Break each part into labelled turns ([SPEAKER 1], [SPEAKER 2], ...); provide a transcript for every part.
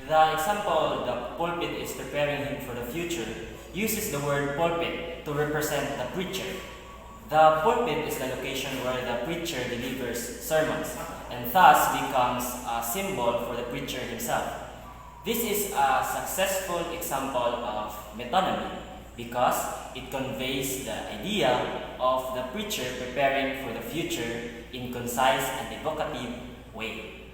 [SPEAKER 1] The example the pulpit is preparing him for the future uses the word pulpit to represent the preacher. The pulpit is the location where the preacher delivers sermons and thus becomes a symbol for the preacher himself. This is a successful example of metonymy because it conveys the idea of the preacher preparing for the future in concise and evocative way.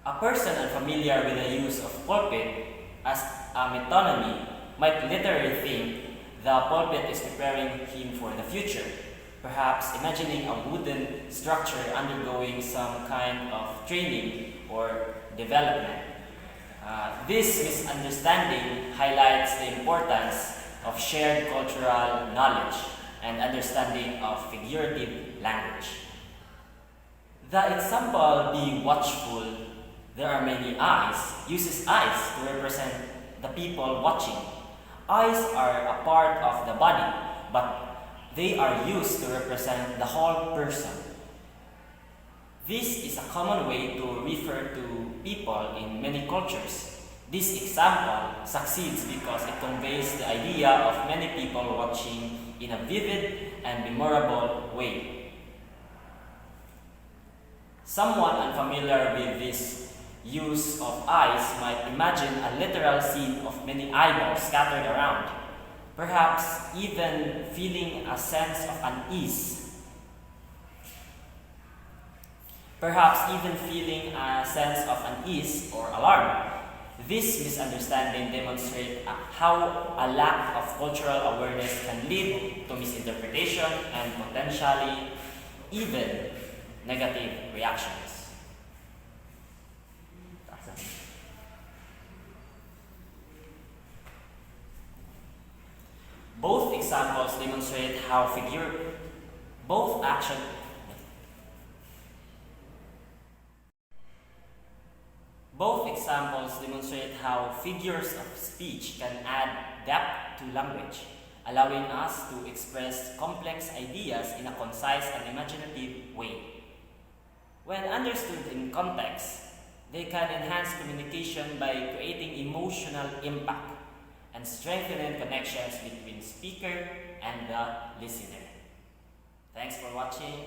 [SPEAKER 1] A person unfamiliar with the use of pulpit as a metonymy might literally think the pulpit is preparing him for the future, perhaps imagining a wooden structure undergoing some kind of training or development. This misunderstanding highlights the importance of shared cultural knowledge and understanding of figurative language. The example, be watchful, there are many eyes, uses eyes to represent the people watching. Eyes are a part of the body, but they are used to represent the whole person. This is a common way to refer to people in many cultures. This example succeeds because it conveys the idea of many people watching in a vivid and memorable way. Someone unfamiliar with this use of eyes might imagine a literal scene of many eyeballs scattered around, perhaps even feeling a sense of unease. Or alarm. This misunderstanding demonstrates how a lack of cultural awareness can lead to misinterpretation and potentially even negative reactions. Both examples demonstrate how figures of speech can add depth to language, allowing us to express complex ideas in a concise and imaginative way. When understood in context, they can enhance communication by creating emotional impact and strengthening connections between speaker and the listener. Thanks for watching.